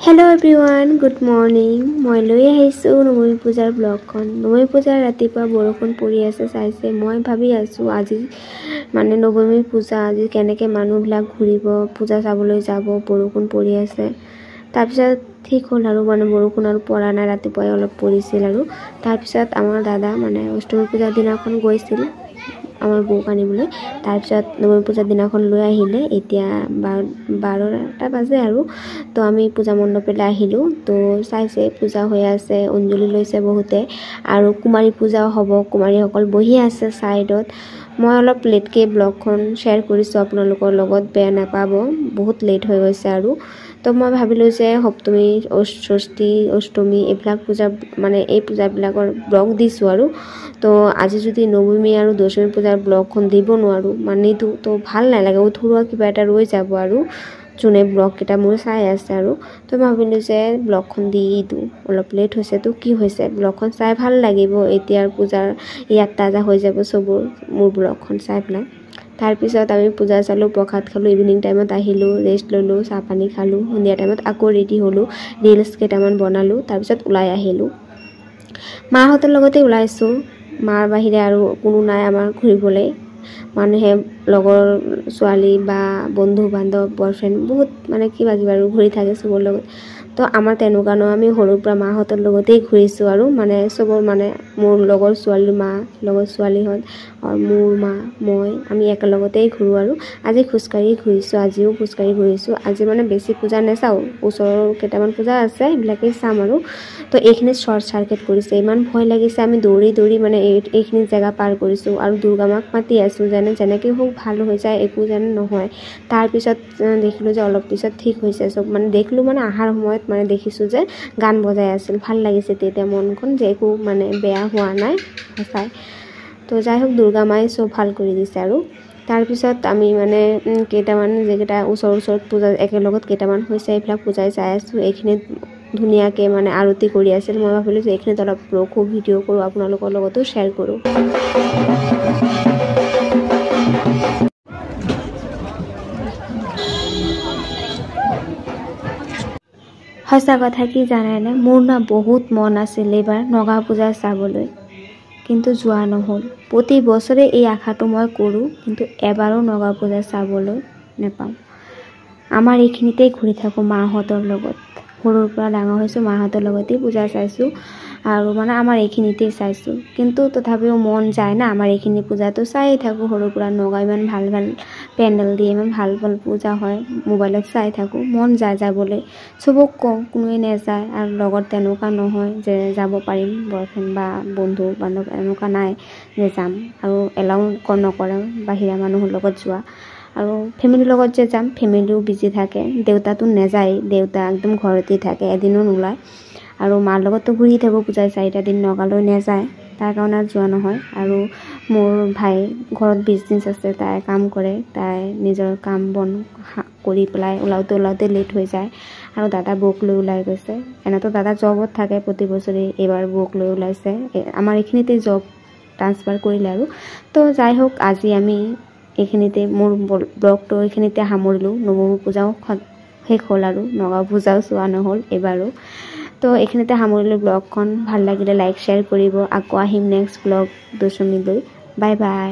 Hello everyone, good morning. মই লৈ আহিছো নৱমী পূজাৰ ব্লগখন। নৱমী পূজাৰ ৰাতিপুৱা বৰষুণ পৰি আছে চাইছে। মই ভাবি আছো আজি মানে নৱমী পূজা আজি কেনেকৈ মানুহবিলাক ঘূৰিব, পূজা চাবলৈ যাব, বৰষুণ পৰি আছে। তাৰপিছত ঠিক হ'ল আৰু মানে বৰষুণ আৰু পৰা নাই, ৰাতিপুৱাই অলপ পৰিছিল আৰু তাৰপিছত আমাৰ দাদা মানে অষ্টমী পূজাৰ দিনাখন গৈছিল আমাৰ বৌক আনিবলৈ। তাৰপিছত নৱমী পূজাৰ দিনাখন লৈ আহিলে। এতিয়া 12টা বাজে আৰু তো আমি পূজা মণ্ডপলৈ আহিলোঁ। তো চাইছে পূজা হৈ আছে, অঞ্জলি লৈছে বহুতে আৰু কুমাৰী পূজাও হ'ব। কুমাৰীসকল বহি আছে ছাইডত। মই অলপ লেটকৈ ব্লগখন শ্বেয়াৰ কৰিছোঁ আপোনালোকৰ লগত, বেয়া নাপাব, বহুত লেট হৈ গৈছে আৰু তো মই ভাবিলোঁ যে সপ্তমী, ষষ্ঠী, অষ্টমী এইবিলাক পূজা মানে এই পূজাবিলাকৰ ব্লগ দিছোঁ আৰু তো আজি যদি নৱমী আৰু দশমী পূজাৰ ব্লগখন দিব নোৱাৰোঁ মানেতো তো ভাল নালাগে, উঠোৱা কিবা এটা ৰৈ যাব আৰু যোনে ব্লগকেইটা মোৰ চাই আছে আৰু তো মই ভাবিলোঁ যে ব্লগখন দি দিওঁ। অলপ লেট হৈছে তো কি হৈছে, ব্লগখন চাই ভাল লাগিব। এতিয়াৰ পূজাৰ ইয়াত তাজা হৈ যাব চবৰ মোৰ ব্লগখন চাই পেলাই। তাৰপিছত আমি পূজা চালোঁ, প্ৰসাদ খালোঁ, ইভিনিং টাইমত আহিলোঁ, ৰেষ্ট ল'লোঁ, চাহ পানী খালোঁ। সন্ধিয়া টাইমত আকৌ ৰেডি হ'লোঁ, ৰিলছ কেইটামান বনালোঁ, তাৰপিছত ওলাই আহিলোঁ। মাহঁতৰ লগতে ওলাইছোঁ, মাৰ বাহিৰে আৰু কোনো নাই আমাৰ ঘূৰিবলৈ। মানুহে লগৰ ছোৱালী বা বন্ধু বান্ধৱ, বয়ফ্ৰেণ্ড বহুত মানে কিবা কিবা আৰু ঘূৰি থাকে চবৰ লগত। তো আমাৰ তেনেকুৱা নহয়, আমি সৰুৰ পৰা মাহঁতৰ লগতেই ঘূৰিছোঁ আৰু মানে চবৰ মানে মোৰ লগৰ ছোৱালী মা, লগৰ ছোৱালীহঁত আৰু মোৰ মা, মই আমি একেলগতেই ঘূৰোঁ আৰু আজি খোজকাঢ়ি ঘূৰিছোঁ, আজিও খোজকাঢ়ি ঘূৰিছোঁ। আজি মানে বেছি পূজা নাচাওঁ, ওচৰৰ কেইটামান পূজা আছে সেইবিলাকেই চাম আৰু তো এইখিনিত শ্বৰ্ট চাৰ্কিট কৰিছে, ইমান ভয় লাগিছে। আমি দৌৰি দৌৰি মানে এইখিনি জেগা পাৰ কৰিছোঁ আৰু দুৰ্গা মাক মাতি আছোঁ যেনেকৈ হোক ভাল হৈ যায়, একো যেন নহয়। তাৰপিছত দেখিলোঁ যে অলপ পিছত ঠিক হৈছে চব, মানে দেখিলোঁ মানে অহাৰ সময়ত মানে দেখিছোঁ যে গান বজাই আছিল, ভাল লাগিছে তেতিয়া মনখন যে একো মানে বেয়া হোৱা নাই সঁচাই। তো যাই হোক দুৰ্গা মায়ে চব ভাল কৰি দিছে আৰু তাৰপিছত আমি মানে কেইটামান যিকেইটা ওচৰত পূজা একেলগত কেইটামান হৈছে এইবিলাক পূজাই চাই আছোঁ। এইখিনিত ধুনীয়াকৈ মানে আৰতি কৰি আছিল। মই ভাবিলোঁ যে এইখিনিত অলপ ৰখোঁ, ভিডিঅ' কৰোঁ, আপোনালোকৰ লগতো শ্বেয়াৰ কৰোঁ। সঁচা কথা কি জানেনে, মোৰ না বহুত মন আছিল এইবাৰ নগা পূজা চাবলৈ, কিন্তু যোৱা নহ'ল। প্ৰতি বছৰে এই আশাটো মই কৰোঁ, কিন্তু এবাৰো নগা পূজা চাবলৈ নাপাওঁ। আমাৰ এইখিনিতেই ঘূৰি থাকোঁ মাহঁতৰ লগত, সৰুৰ পৰা ডাঙৰ হৈছোঁ মাহঁতৰ লগতেই পূজা চাইছোঁ আৰু মানে আমাৰ এইখিনিতেই চাইছোঁ। কিন্তু তথাপিও মন যায় না, আমাৰ এইখিনি পূজাটো চায়েই থাকোঁ সৰুৰ পৰা। নগা ইমান ভাল ভাল পেণ্ডেল দিয়ে, ইমান ভাল ভাল পূজা হয়, মোবাইলত চাই থাকোঁ, মন যায় যাবলৈ। চবক কওঁ, কোনোৱে নাযায় আৰু লগত তেনেকুৱা নহয় যে যাব পাৰিম, বয়ফ্ৰেণ্ড বা বন্ধু বান্ধৱ এনেকুৱা নাই যে যাম আৰু এলাউ নকৰে বাহিৰা মানুহৰ লগত যোৱা। আৰু ফেমিলিৰ লগত যে যাম, ফেমিলিও বিজি থাকে, দেউতাটো নাযায়, দেউতা একদম ঘৰতেই থাকে, এদিনো নোলায়। আৰু মাৰ লগততো ঘূৰি থাকোঁ, পূজাৰ 4টা দিন নগালৈ নাযায়, তাৰ কাৰণে যোৱা নহয়। আৰু মোৰ ভাই ঘৰত বিজনেছ আছে, তাই কাম কৰে, তাই নিজৰ কাম বন কৰি পেলাই ওলাওঁতে লেট হৈ যায়। আৰু দাদা বৌক লৈ ওলাই গৈছে, এনেতো দাদা জবত থাকে প্ৰতি বছৰে, এইবাৰ বৌক লৈ ওলাইছে। আমাৰ এইখিনিতে জব ট্ৰান্সফাৰ কৰিলে আৰু তো যাই হোক আজি আমি এইখিনিতে মোৰ ব্লগটো এইখিনিতে সামৰিলোঁ। নৱমী পূজাও শেষ হ'ল আৰু নগা পূজাও চোৱা নহ'ল এইবাৰো। তো এইখিনিতে সামৰিলোঁ ব্লগখন। ভাল লাগিলে লাইক শ্বেয়াৰ কৰিব। আকৌ আহিম নেক্সট ব্লগ দশমীলৈ। Bye bye.